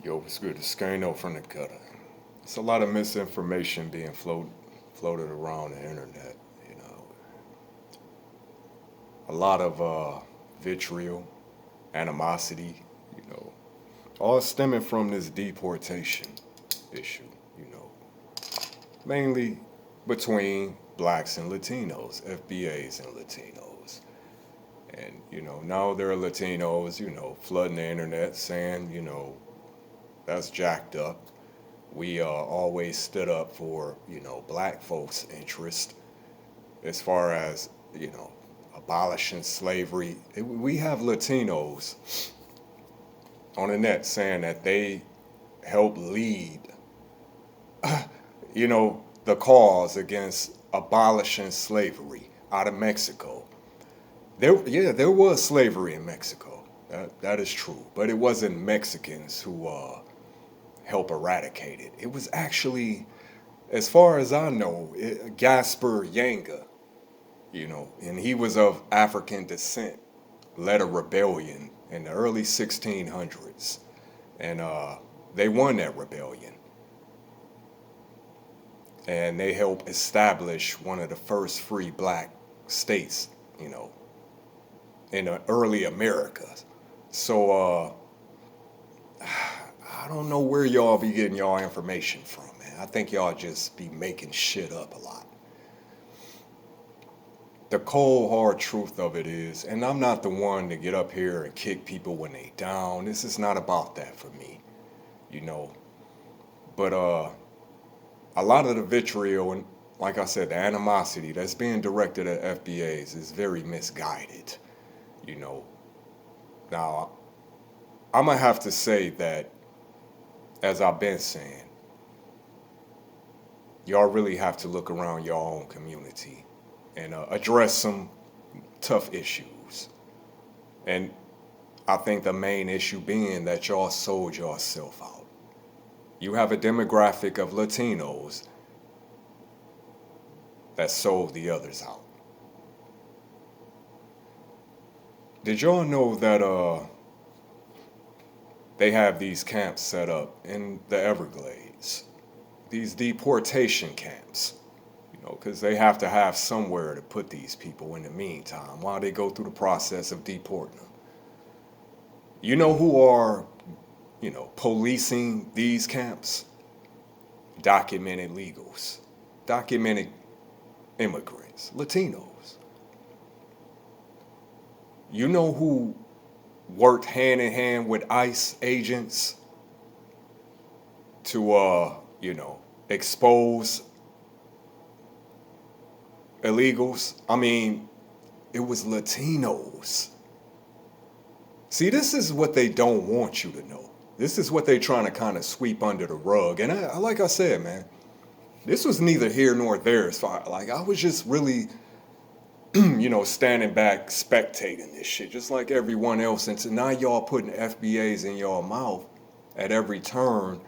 Yo, what's good? It's Skano from the gutter. It's a lot of misinformation being floated around the internet. You know, a lot of vitriol, animosity. You know, all stemming from this deportation issue. You know, mainly between blacks and Latinos, FBAs and Latinos. And now there are Latinos, flooding the internet saying, that's jacked up. We always stood up for black folks' interest as far as abolishing slavery. We have Latinos on the net saying that they helped lead the cause against abolishing slavery out of Mexico. There was slavery in Mexico. That is true, but it wasn't Mexicans who helped eradicate it. It was actually, as far as I know, Gaspar Yanga, and he was of African descent, led a rebellion in the early 1600s, and they won that rebellion, and they helped establish one of the first free black states, in the early Americas. So I don't know where y'all be getting y'all information from, man. I think y'all just be making shit up a lot. The cold hard truth of it is, and I'm not the one to get up here and kick people when they down. This is not about that for me, you know. But a lot of the vitriol and, like I said, the animosity that's being directed at FBAs is very misguided, you know. Now, I'm gonna have to say that, as I've been saying, y'all really have to look around your own community and address some tough issues. And I think the main issue being that y'all sold yourself out. You have a demographic of Latinos that sold the others out. Did y'all know that they have these camps set up in the Everglades? These deportation camps, because they have to have somewhere to put these people in the meantime while they go through the process of deporting them. You know who are, policing these camps? Documented legals, documented immigrants, Latinos. You know who worked hand in hand with ICE agents to, expose illegals? I mean, it was Latinos. See, this is what they don't want you to know. This is what they're trying to kind of sweep under the rug. And like I said, man, this was neither here nor there. As far like I was just really, standing back, spectating this shit, just like everyone else. And so now y'all putting FBAs in y'all mouth at every turn,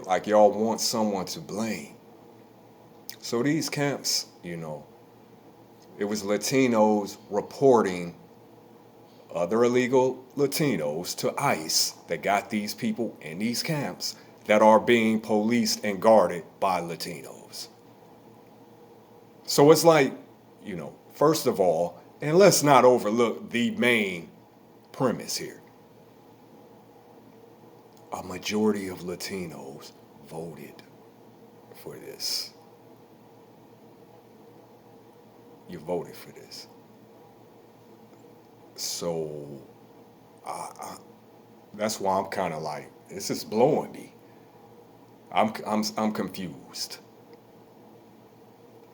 like y'all want someone to blame. So these camps, it was Latinos reporting other illegal Latinos to ICE that got these people in these camps that are being policed and guarded by Latinos. So it's like, first of all, and let's not overlook the main premise here. A majority of Latinos voted for this. You voted for this. So that's why I'm kind of like, this is blowing me. I'm confused.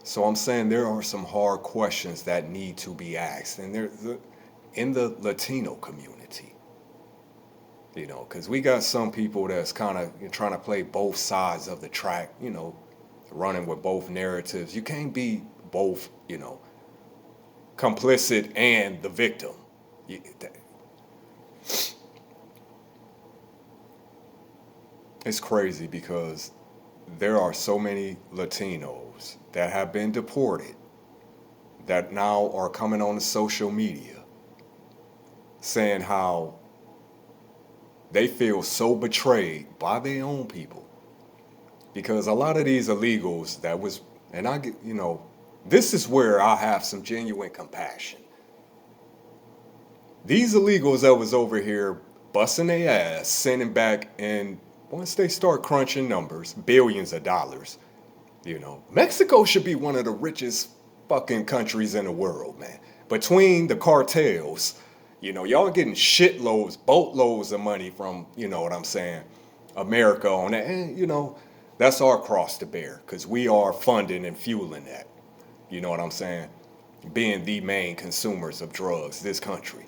So I'm saying there are some hard questions that need to be asked, and they're in the Latino community. Because we got some people that's kind of trying to play both sides of the track, running with both narratives. You can't be both, complicit and the victim. It's crazy because there are so many Latinos that have been deported that now are coming on the social media saying how they feel so betrayed by their own people. Because a lot of these illegals that was, and I get, this is where I have some genuine compassion. These illegals that was over here busting their ass, sending back, and once they start crunching numbers, billions of dollars, Mexico should be one of the richest fucking countries in the world, man. Between the cartels, y'all getting shitloads, boatloads of money from, what I'm saying, America on that. And, that's our cross to bear because we are funding and fueling that. You know what I'm saying? Being the main consumers of drugs, this country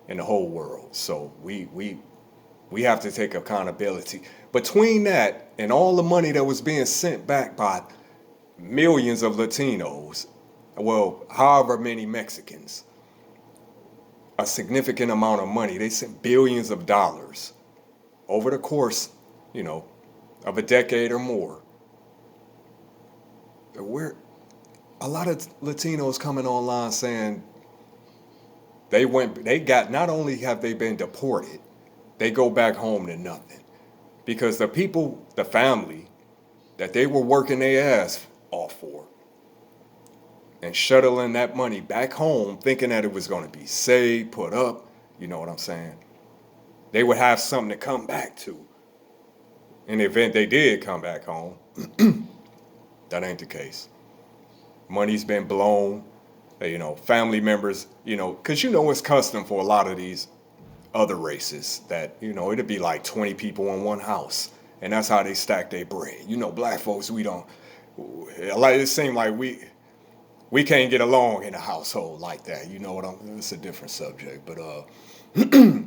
and the whole world. So we have to take accountability. Between that and all the money that was being sent back by millions of Latinos, well, however many Mexicans, a significant amount of money. They sent billions of dollars over the course, of a decade or more. A lot of Latinos coming online saying not only have they been deported, they go back home to nothing. Because the people, the family that they were working their ass off for and shuttling that money back home, thinking that it was going to be saved, put up, you know what I'm saying? They would have something to come back to. In the event they did come back home, that ain't the case. Money's been blown, family members, because it's custom for a lot of these other races that, it'd be like 20 people in one house. And that's how they stack their bread. Black folks, it seems like we can't get along in a household like that. It's a different subject. But,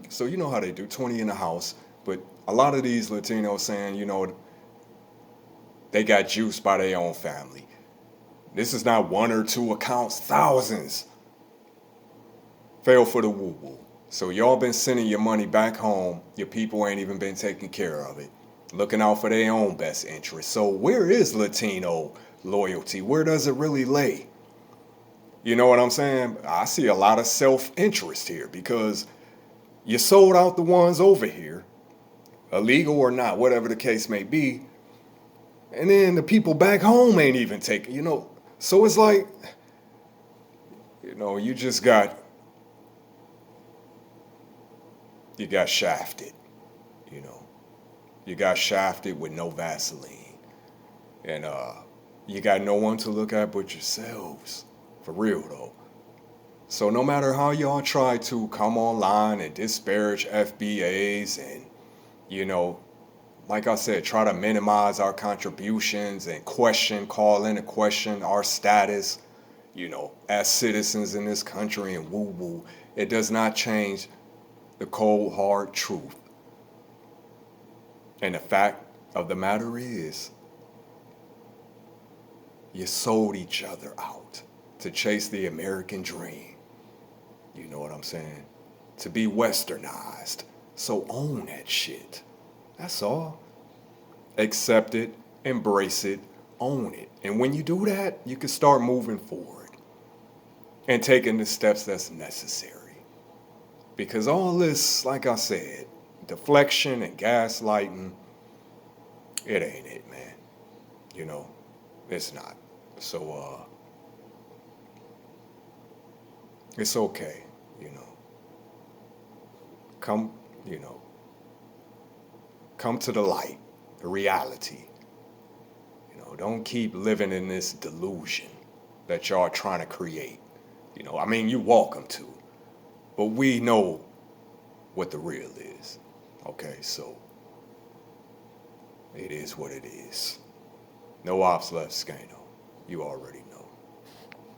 so you know how they do, 20 in the house. But a lot of these Latinos saying, they got juiced by their own family. This is not one or two accounts, thousands fell for the woo-woo. So y'all been sending your money back home. Your people ain't even been taking care of it, looking out for their own best interest. So where is Latino loyalty? Where does it really lay? You know what I'm saying? I see a lot of self-interest here because you sold out the ones over here, illegal or not, whatever the case may be. And then the people back home ain't even taking, So it's like, you just got shafted, You got shafted with no Vaseline. And you got no one to look at but yourselves. For real, though. So no matter how y'all try to come online and disparage FBAs and, like I said, try to minimize our contributions and call into question our status, as citizens in this country and woo-woo, it does not change the cold, hard truth. And the fact of the matter is, you sold each other out to chase the American dream. You know what I'm saying? To be westernized. So own that shit. That's all. Accept it, embrace it, own it. And when you do that, you can start moving forward and taking the steps that's necessary. Because all this, like I said, deflection and gaslighting, it ain't it, man. It's not. So, it's okay, Come to the light, the reality. Don't keep living in this delusion that y'all trying to create. You're welcome to. But we know what the real is. Okay, so it is what it is. No ops left, Scano. You already know.